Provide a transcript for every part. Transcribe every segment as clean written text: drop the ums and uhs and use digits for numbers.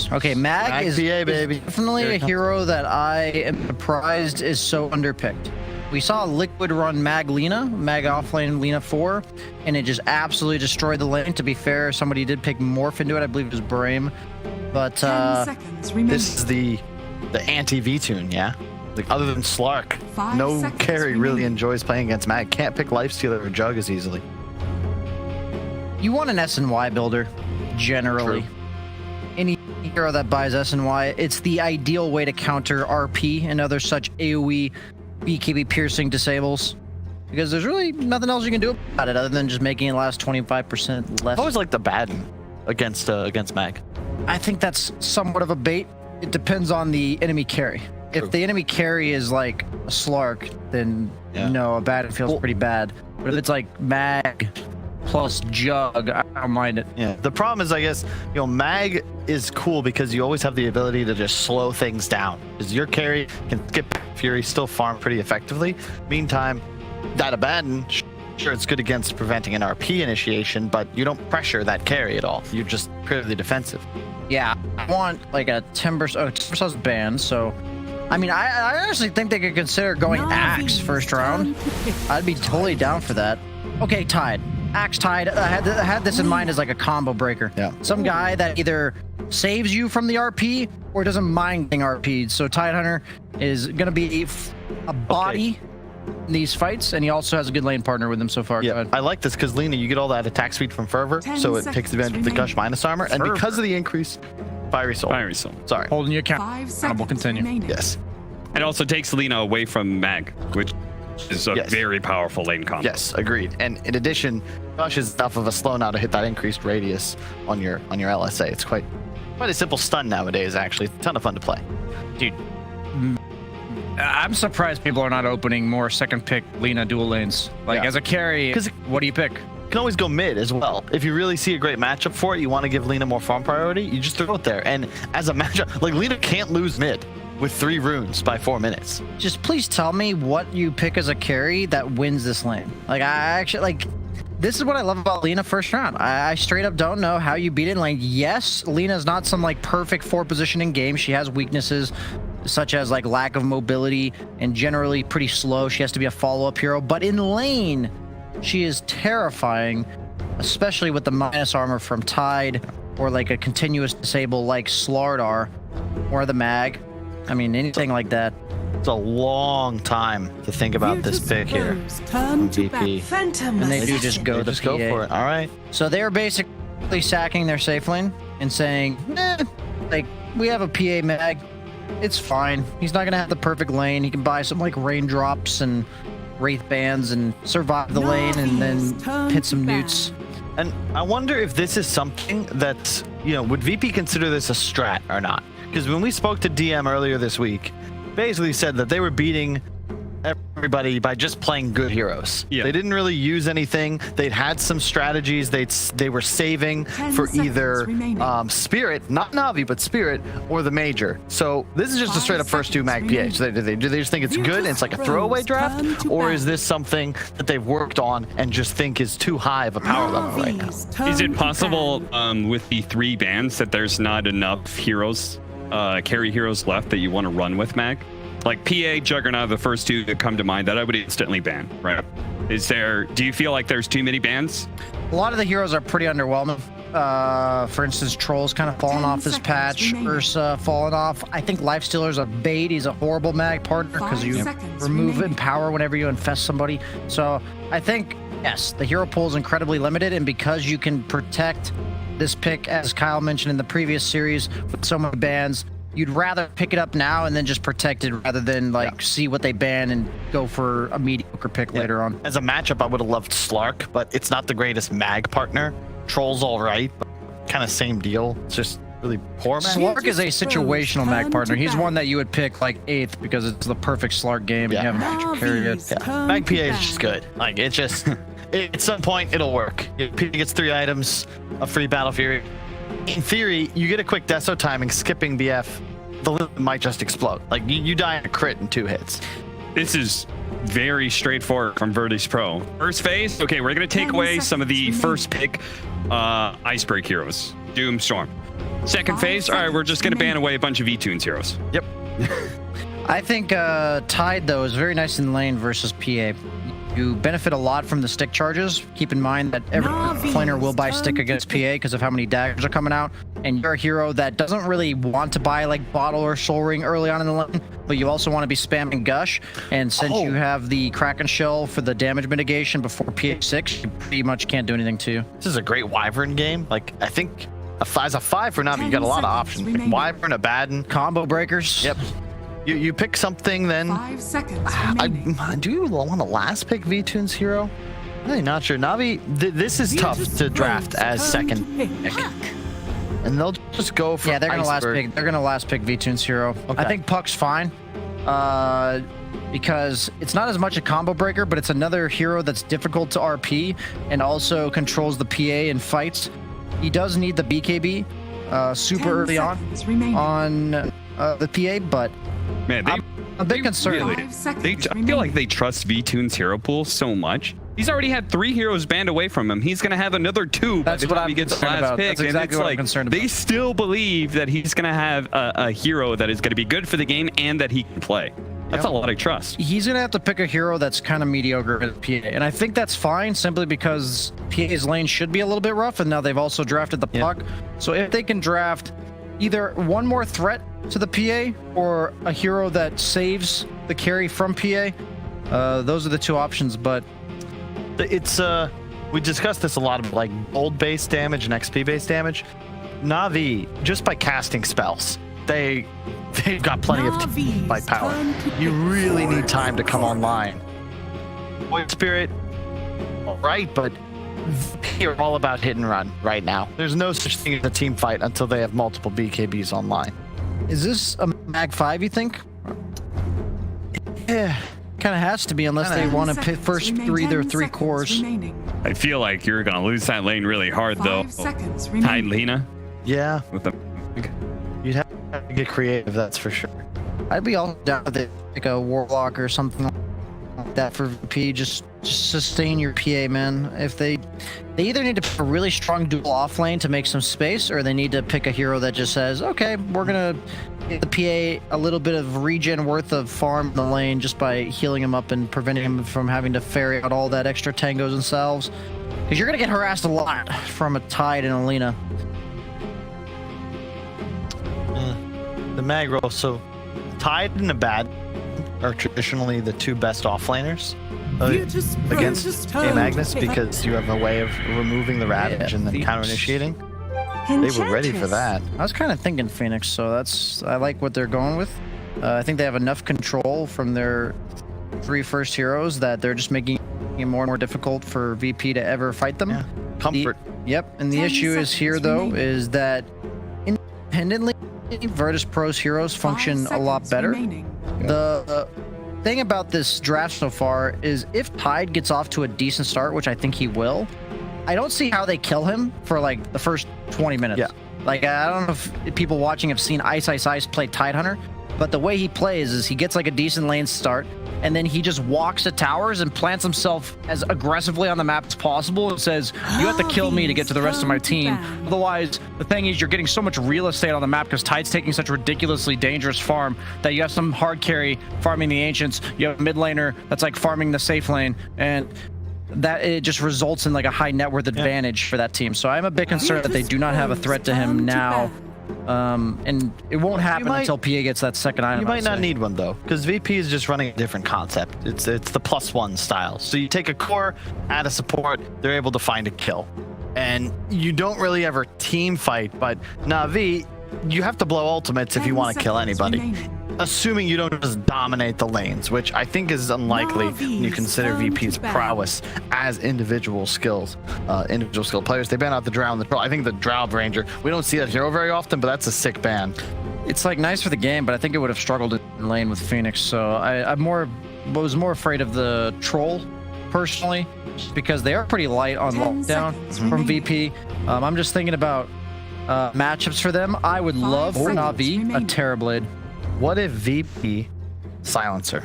Yes. Okay, Mag is baby. Definitely a hero that I am surprised is so underpicked. We saw Liquid run Mag offlane Lina 4, and it just absolutely destroyed the lane. To be fair, somebody did pick Morph into it. I believe it was Brame. But 10 seconds remaining. This is the anti-V tune, yeah? Like, other than Slark, 5 no seconds carry really remaining. enjoys playing against Mag. Can't pick Lifestealer or Jug as easily. You want an SNY builder, generally. True. Any hero that buys SNY, it's the ideal way to counter RP and other such AoE BKB piercing disables. Because there's really nothing else you can do about it other than just making it last 25% less. I always like the Baden against Mag. I think that's somewhat of a bait. It depends on the enemy carry. True. If the enemy carry is like a Slark, then no, a Baden feels pretty bad. But if it's like Mag plus Jug, I don't mind it. Yeah. The problem is, I guess, Mag is cool because you always have the ability to just slow things down. Because your carry can skip Fury, still farm pretty effectively. Meantime, that Abaddon, sure, it's good against preventing an RP initiation, but you don't pressure that carry at all. You're just purely defensive. Yeah, I want like a Timbersaws banned, so I mean, I honestly think they could consider going Axe first round. I'd be totally down for that. Okay, Tide. Axe Tide. I had this in mind as like a combo breaker. Yeah. Some guy that either saves you from the RP or doesn't mind getting RP'd. So Tide Hunter is going to be a body in these fights, and he also has a good lane partner with him so far. Yeah, I like this because Lina, you get all that attack speed from Fervor, so it takes advantage of the Gush minus armor, and because of the increase, Fiery Soul. Sorry. Holding you 5 accountable. seconds We'll continue. remaining. Yes. It also takes Lina away from Mag, which is a very powerful lane combo. Yes, agreed. And in addition, Gush is enough of a slow now to hit that increased radius on your LSA. It's quite a simple stun nowadays, actually. It's a ton of fun to play. Dude, I'm surprised people are not opening more second pick Lina dual lanes. Like, as a carry, what do you pick? You can always go mid as well. If you really see a great matchup for it, you want to give Lina more farm priority, you just throw it there. And as a matchup, like, Lina can't lose mid with 3 runes by 4 minutes. Just please tell me what you pick as a carry that wins this lane. Like, I actually, like, this is what I love about Lina first round. I straight up don't know how you beat it in lane. Yes, Lina's not some, like, perfect 4 position in game. She has weaknesses, such as like lack of mobility and generally pretty slow. She has to be a follow-up hero, but in lane she is terrifying, especially with the minus armor from Tide or like a continuous disable like Slardar or the Mag. I mean, anything like that. It's a long time to think about this pick here from VP. And they do just go the PA. Go for it. All right. So they're basically sacking their safe lane and saying, like, we have a PA Mag. It's fine. He's not going to have the perfect lane. He can buy some like raindrops and wraith bands and survive the lane and then hit some newts. And I wonder if this is something that, would VP consider this a strat or not? Because when we spoke to DM earlier this week, basically said that they were beating everybody by just playing good heroes. Yeah. They didn't really use anything. They'd had some strategies they were saving for either Spirit, not Na'Vi, but Spirit, or the Major. So this is just a straight up first 2 Mag PA. So do they just think it's good and it's like a throwaway draft? Or is this something that they've worked on and just think is too high of a power level right now? Is it possible with the 3 bans that there's not enough heroes, carry heroes left that you want to run with Mag? Like PA, Juggernaut are the first 2 that come to mind that I would instantly ban, right? Do you feel like there's too many bans? A lot of the heroes are pretty underwhelming. For instance, Troll's kind of fallen off this patch. Ursa fallen off. I think Lifestealer's a bait. He's a horrible Mag partner because you remove Empower whenever you infest somebody. So I think, yes, the hero pool is incredibly limited, and because you can protect this pick, as Kyle mentioned in the previous series, with so many bans, you'd rather pick it up now and then just protect it rather than like see what they ban and go for a mediocre pick later on. As a matchup, I would have loved Slark, but it's not the greatest Mag partner. Troll's all right, but kind of same deal. It's just really poor Mag. Slark is a situational Mag partner. He's one that you would pick like 8th because it's the perfect Slark game and you haven't actually carried it. Yeah. Mag PA is just good. Like, it just, at some point, it'll work. PA gets 3 items, a free Battle Fury. In theory, you get a quick Deso timing, skipping BF, the limit might just explode. Like, you die in a crit in 2 hits. This is very straightforward from Virtus Pro. First phase, okay, we're going to take away some of the first pick Icebreak heroes. Doom, Storm. Second phase. All right, we're just gonna ban away a bunch of E-Tunes heroes. Yep. I think Tide, though, is very nice in lane versus PA. You benefit a lot from the stick charges. Keep in mind that every flaner will buy stick against PA because of how many daggers are coming out. And you're a hero that doesn't really want to buy like Bottle or Soul Ring early on in the lane, but you also want to be spamming Gush. And since you have the Kraken Shell for the damage mitigation before PA6, you pretty much can't do anything to you. This is a great Wyvern game. Like, I think as a 5 for Navi, you got a lot of options. Like Wyvern, Abaddon. Combo breakers. Yep. You pick something, then 5 seconds remaining. do you want to last pick V-Tune's hero? I'm really not sure. Navi, this is tough to draft as second pick. And they'll just go for they're gonna Iceberg. last pick. They're gonna last pick V-Tune's hero. Okay. I think Puck's fine, because it's not as much a combo breaker, but it's another hero that's difficult to RP and also controls the PA in fights. He does need the BKB super early on the PA, but Man, I'm a bit concerned. Really, 5 seconds I feel like they trust V-Tune's hero pool so much. He's already had 3 heroes banned away from him. He's gonna have another 2 by That's the what time I'm he gets the concerned last about. pick. That's And exactly it's what I'm like concerned they about. still believe that he's gonna have a hero that is gonna be good for the game and that he can play. That's a lot of trust. He's gonna have to pick a hero that's kind of mediocre at PA, and I think that's fine simply because PA's lane should be a little bit rough, and now they've also drafted the Puck. So if they can draft either one more threat to the PA or a hero that saves the carry from PA, those are the 2 options. But It's we discussed this a lot of like gold based damage and XP based damage. Navi, just by casting spells, they've got plenty of by power. You really need time to come online. Void Spirit, all right, but you're all about hit and run right now. There's no such thing as a team fight until they have multiple BKBs online. is this a Mag 5, you think? Yeah. Kind of has to be, unless they want to pick first their 3 cores. I feel like you're gonna lose that lane really hard though. 5 seconds Tide remaining. Lena Yeah, with the you'd have to get creative, that's for sure. I'd be all down with it, like a Warlock or something like that for VP. Just sustain your PA, man. If they either need to pick a really strong dual off lane to make some space, or they need to pick a hero that just says, okay, we're gonna give the PA a little bit of regen worth of farm in the lane just by healing him up and preventing him from having to ferry out all that extra tangos and salves. Because you're gonna get harassed a lot from a Tide and a Lena. The mag roll, so Tide and Abaddon are traditionally the 2 best offlaners against Game Agnes, because you have a way of removing the Ravage and then counter-initiating. They were ready for that. I was kind of thinking Phoenix, so I like what they're going with. I think they have enough control from their 3 first heroes that they're just making it more and more difficult for VP to ever fight them. Yeah. Comfort. Yep, and the 10 issue is here, though, remaining. is that independently, Virtus Pro's heroes function a lot better. The thing about this draft so far is if Tide gets off to a decent start, which I think he will, I don't see how they kill him for like the first 20 minutes. Yeah. Like, I don't know if people watching have seen Ice play Tide Hunter, but the way he plays is he gets like a decent lane start, and then he just walks to towers and plants himself as aggressively on the map as possible and says, you have to kill me to get to the rest of my team. Otherwise, the thing is, you're getting so much real estate on the map because Tide's taking such ridiculously dangerous farm that you have some hard carry farming the Ancients, you have a mid laner that's like farming the safe lane, and that it just results in like a high net worth advantage for that team. So I'm a bit concerned that they do not have a threat to him now. And it won't happen until PA gets that second item. You might not need one though, because VP is just running a different concept. It's the +1 style. So you take a core, add a support, they're able to find a kill. And you don't really ever team fight, but Navi, you have to blow ultimates if you want to kill anybody. Assuming you don't just dominate the lanes, which I think is unlikely when you consider VP's prowess as individual skill players. They ban out the Drow and the Troll. I think the Drow Ranger, we don't see that hero very often, but that's a sick ban. It's like nice for the game, but I think it would have struggled in lane with Phoenix. So I was more afraid of the Troll personally, just because they are pretty light on lockdown from VP. I'm just thinking about matchups for them. I would love for Navi a Terrorblade. What if VP Silencer?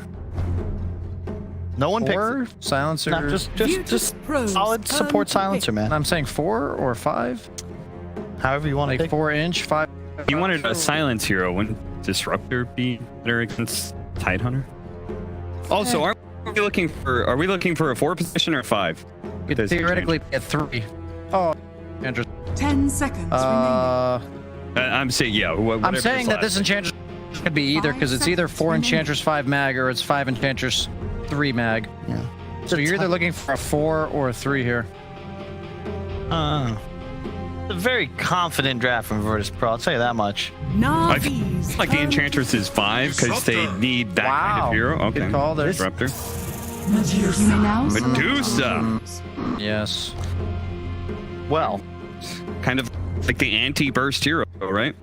No one picks Or it. Silencer. No, just solid support Silencer, man. I'm saying 4 or 5. However you want to Like pick. 4 inch, 5 you wanted a silence hero. Wouldn't Disruptor be better against Tidehunter? Also, are we looking for a 4 position or 5? Could theoretically be a 3. Oh, interesting. 10 seconds remaining. I'm saying, yeah. I'm saying that this Enchantress could be either, because it's either 4 Enchantress 5 mag or it's 5 Enchantress 3 mag. Yeah. So you're either looking for a 4 or a 3 here. A very confident draft from Virtus Pro, I'll tell you that much. I feel like the Enchantress is 5 because they need that kind of hero. Okay. Good call there. Disruptor. Medusa. Yes. Well, Kind of like the anti-burst hero, right?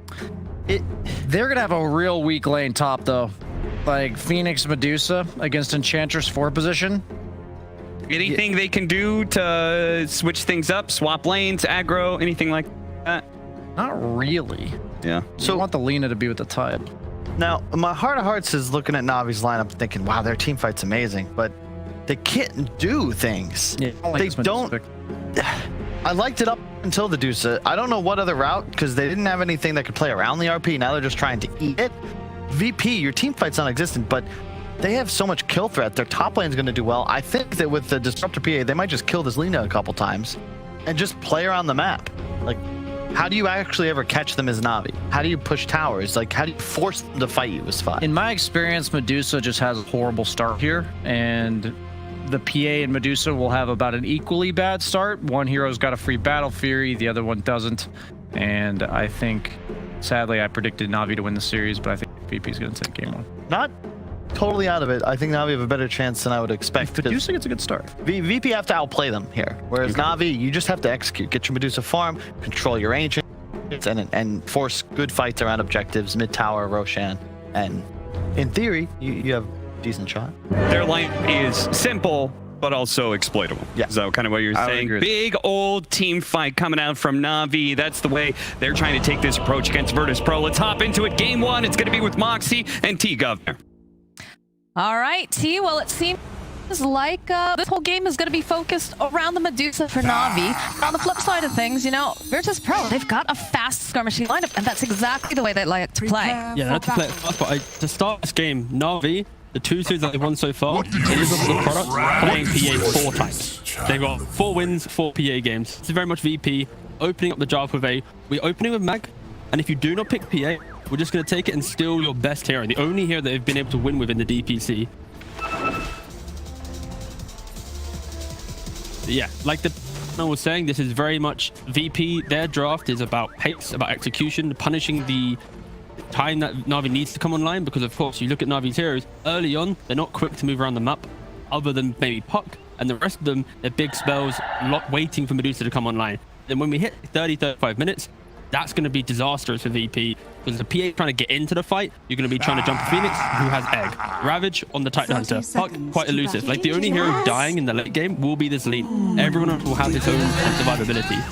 They're gonna have a real weak lane top though. Like Phoenix Medusa against Enchantress 4 position. Anything they can do to switch things up, swap lanes, aggro, anything like that? Not really. Yeah. So you want the Lina to be with the Tide. now my heart of hearts is looking at Navi's lineup thinking, wow, their team fight's amazing, but they can't do things. Yeah, They don't. I liked it up until the Medusa. I don't know what other route, because they didn't have anything that could play around the RP. Now they're just trying to eat it. VP, your team fight's non-existent, but they have so much kill threat. Their top lane's going to do well. I think that with the Disruptor PA, they might just kill this Lina a couple times and just play around the map. Like, how do you actually ever catch them as Navi? How do you push towers? Like, how do you force them to fight you as 5? In my experience, Medusa just has a horrible start here, and the PA and Medusa will have about an equally bad start. One hero's got a free Battle Fury, the other one doesn't. And I think, sadly, I predicted Navi to win the series, but I think VP is going to take game 1. Not totally out of it. I think Navi have a better chance than I would expect. If Medusa gets a good start. VP have to outplay them here, whereas Navi, you just have to execute. Get your Medusa farm, control your Ancients, and force good fights around objectives, mid-tower, Roshan. And in theory, you have a decent shot. Their line is simple, but also exploitable. Yeah. Is that kind of what you're saying? Big old team fight coming out from Navi. That's the way they're trying to take this approach against Virtus Pro. Let's hop into it. Game 1, it's going to be with Moxie and T-Governor. All right, T. Well, it seems like this whole game is going to be focused around the Medusa for Navi. And on the flip side of things, you know, Virtus Pro, they've got a fast skirmishing lineup, and that's exactly the way they like to play. Prepare Yeah, not to play it fast, but to start this game, Navi, the 2 series that they've won so far, it is of the product playing PA 4 times. They've got 4 wins, 4 PA games. It's very much VP opening up the draft with we're opening with Mag, and if you do not pick PA, we're just going to take it and steal your best hero, the only hero that they've been able to win with in the DPC. Yeah, like the I was saying, this is very much VP. Their draft is about pace, about execution, punishing the time that Navi needs to come online, because of course you look at Navi's heroes early on, they're not quick to move around the map, other than maybe Puck, and the rest of them, they're big spells, waiting for Medusa to come online. Then when we hit 30-35 minutes, that's going to be disastrous for VP, because the PA trying to get into the fight, you're going to be trying to jump Phoenix, who has Egg. Ravage on the Titan Hunter. Puck, quite elusive. Like, the only hero dying in the late game will be this lean. Everyone else will have its own survivability.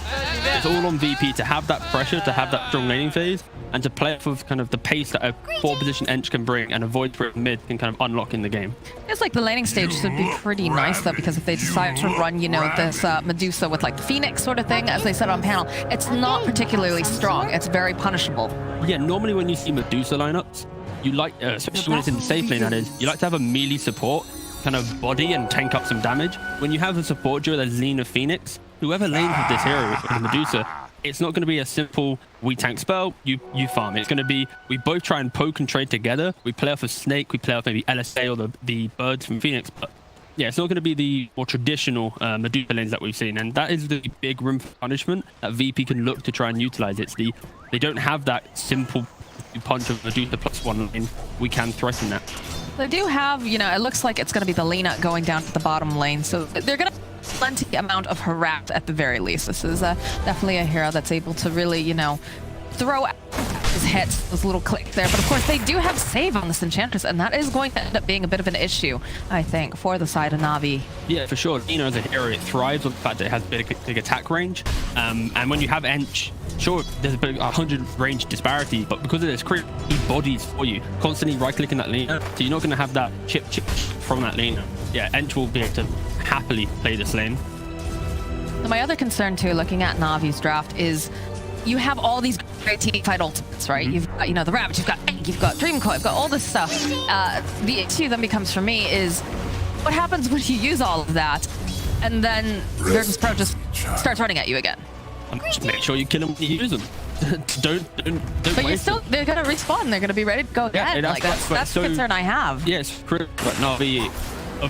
It's all on VP to have that pressure, to have that strong laning phase, and to play off of kind of the pace that a 4-position Ench can bring, and avoid where mid can kind of unlock in the game. It's like the laning stage should be pretty nice, though, because if they decide to run, you know, this Medusa with like the Phoenix sort of thing, as they said on panel, it's not particularly strong. It's very punishable. Yeah, normally when you see Medusa lineups, you like, especially when it's in the safe lane, that is, you like to have a melee support, kind of body and tank up some damage. When you have a support duo that's Lean of Phoenix, whoever lanes with this hero, with the Medusa, it's not going to be a simple, we tank spell, you farm. It's going to be, we both try and poke and trade together. We play off a Snake, we play off maybe LSA or the birds from Phoenix. But yeah, it's not going to be the more traditional Medusa lanes that we've seen. And that is the big room for punishment that VP can look to try and utilize. It's they don't have that simple punch of Medusa +1 lane. We can threaten that. They do have, you know, it looks like it's going to be the Lina going down to the bottom lane. So they're going to plenty amount of harass at the very least. This is definitely a hero that's able to really, you know, throw his hits, those little clicks there. But of course, they do have save on this Enchantress, and that is going to end up being a bit of an issue, I think, for the side of Navi. Yeah, for sure. Lina as a hero, it thrives on the fact that it has big attack range. And when you have Ench, sure, there's a 100 range disparity, but because of this crit, he bodies for you, constantly right-clicking that Lina, so you're not going to have that chip from that Lina. Yeah, Ench will be able to happily play this lane. My other concern too, looking at Navi's draft, is you have all these great team fight ultimates, right? You've got, you know, the Ravage, you've got Egg, you've got Dream Coil, you've got all this stuff. The issue then becomes for me is what happens when you use all of that and then Virtus Pro just starts running at you again. Just make sure you kill them when you use them. don't But you're waste still, them. they're gonna respawn. They're gonna be ready to go again. Yeah, Like that's the concern I have. Yes, but Na'Vi,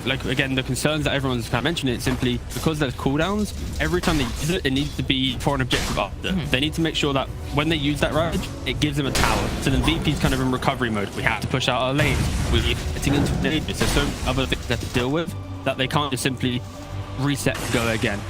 like again, the concerns that everyone's kind of mentioned, it's simply because there's cooldowns. Every time they use it, it needs to be for an objective after. They need to make sure that when they use that Ravage, it gives them a tower. So then VP's kind of in recovery mode. We have to push out our lanes. We're getting into dangerous. There's so many other things they have to deal with that they can't just simply reset and go again.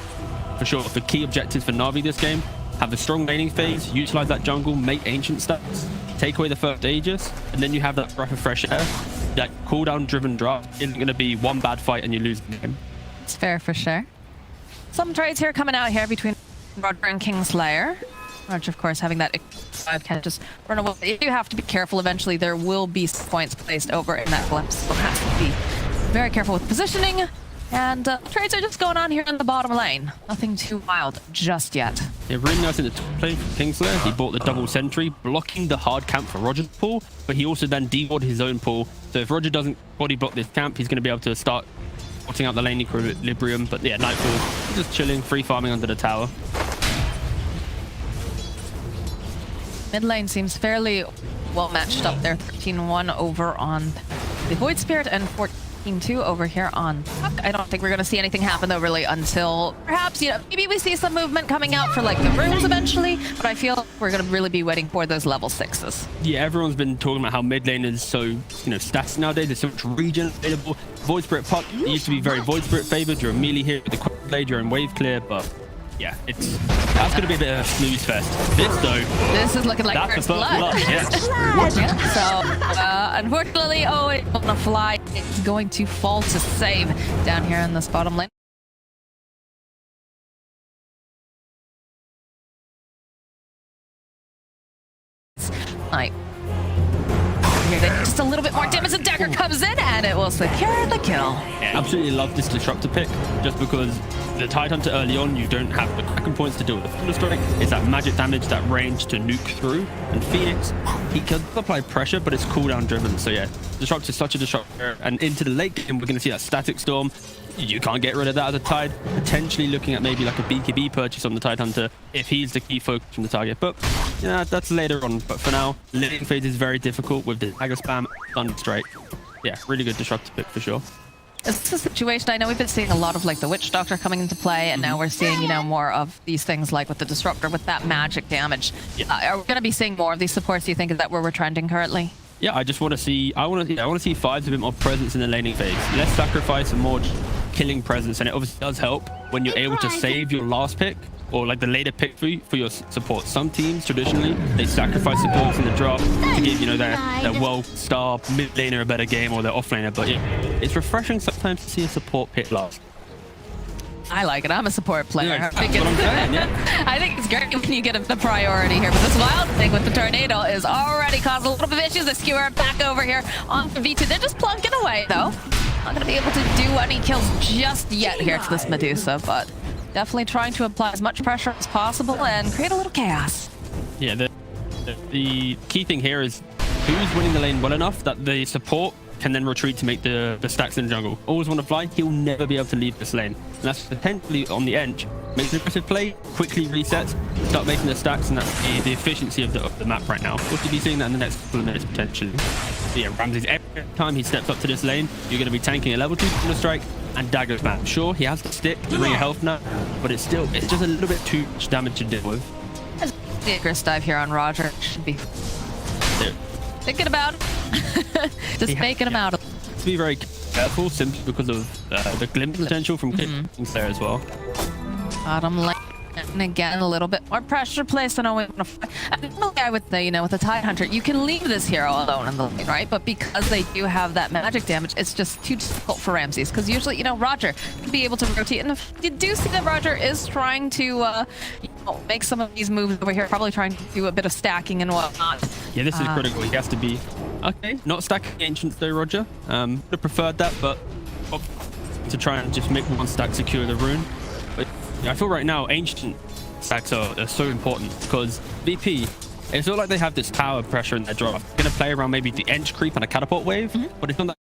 For sure, the key objectives for Na'Vi this game: have a strong laning phase, utilize that jungle, make ancient stacks, take away the first Aegis, and then you have that breath of fresh air. That cooldown driven drop isn't going to be one bad fight and you lose the game. It's fair for sure. Some trades here coming out here between Roger and Kingslayer. Roger, of course, having that 5 can just run away. You do have to be careful. Eventually, there will be points placed over in that glimpse. So have to be very careful with positioning. And trades are just going on here in the bottom lane. Nothing too wild just yet. Yeah, really nice in the top lane from Kingslayer. He bought the double sentry, blocking the hard camp for Roger's pull, but he also then dewarded his own pull. So if Roger doesn't body block this camp, he's going to be able to start sorting out the lane equilibrium. But yeah, Nightfall just chilling, free farming under the tower. Mid lane seems fairly well matched up there. 13-1 over on the Void Spirit and 14-2 over here on Puck. I don't think we're going to see anything happen though really until perhaps, you know, maybe we see some movement coming out for like the runes eventually, but I feel we're going to really be waiting for those level 6s. Yeah, everyone's been talking about how mid lane is so, you know, static nowadays. There's so much regen available. Void Spirit Puck, it used to be very Void Spirit favored. You're a melee here with the Quick Blade, you're in wave clear, but yeah, that's going to be a bit of a snooze fest. This is looking like first blood. Yeah. So unfortunately, it's on a fly. It's going to fall to save down here in this bottom lane. Right. Just a little bit more damage, and Dagger comes in, and it will secure the kill. Yeah, absolutely love this Disruptor pick, just because the Tidehunter early on, you don't have the Kraken points to deal with the Thunderstrike. It's that magic damage, that range to nuke through. And Phoenix, he can apply pressure, but it's cooldown driven. So yeah, Disruptor is such a disruptor. And into the late game, we're going to see that Static Storm. You can't get rid of that as a Tide. Potentially looking at maybe like a BKB purchase on the Tidehunter if he's the key focus from the target. But yeah, that's later on. But for now, lane phase is very difficult with the Dagger spam, Thunderstrike. Yeah, really good Disruptor pick for sure. Is this a situation? I know we've been seeing a lot of like the Witch Doctor coming into play, and now we're seeing, you know, more of these things like with the Disruptor with that magic damage. Yeah. Are we going to be seeing more of these supports? Do you think is that where we're trending currently? Yeah, I just want to see. I want to see Fives a bit more presence in the laning phase, less sacrifice and more killing presence. And it obviously does help when you're able to save your last pick or like the later pick for your support. Some teams traditionally they sacrifice supports in the drop to give, you know, their world star mid laner a better game or their off laner. But yeah, it's refreshing sometimes to see a support pick last. I like it. I'm a support player. Yeah, that's what I'm saying, yeah. I think it's great when you get the priority here. But this wild thing with the tornado is already causing a little bit of issues. The skewer back over here on V2. They're just plunking away, though. Not going to be able to do any kills just yet here to this Medusa, but definitely trying to apply as much pressure as possible and create a little chaos. Yeah, the key thing here is who's winning the lane well enough that the support can then retreat to make the stacks in the jungle. Always want to fly, he'll never be able to leave this lane. And that's potentially on the edge. Makes an aggressive play, quickly resets, start making the stacks, and that's the efficiency of the map right now. We'll be seeing that in the next couple of minutes potentially. But yeah, Ramsey's every time he steps up to this lane, you're going to be tanking a level 2 Thunderstrike and Dagger spam. Sure, he has to stick to bring a health now, but it's just a little bit too much damage to deal with. There's the aggressive dive here on Roger. Should be thinking about it. Just making him out. To be very careful simply because of the glimpse potential from Kingslayer as well. Bottom lane. And again, a little bit more pressure placed on Owen. Normally, I would say, you know, with the Tidehunter, you can leave this hero alone in the lane, right? But because they do have that magic damage, it's just too difficult for Ramses. Because usually, you know, Roger can be able to rotate. And if you do see that Roger is trying to, you know, make some of these moves over here, probably trying to do a bit of stacking and whatnot. Yeah, this is critical. He has to be okay. Not stacking Ancients though, Roger. Would have preferred that, but to try and just make one stack secure the rune. But yeah, I feel right now Ancient stacks are so important because VP, it's not like they have this tower pressure in their draft. They're going to play around maybe the edge creep and a catapult wave, but it's not that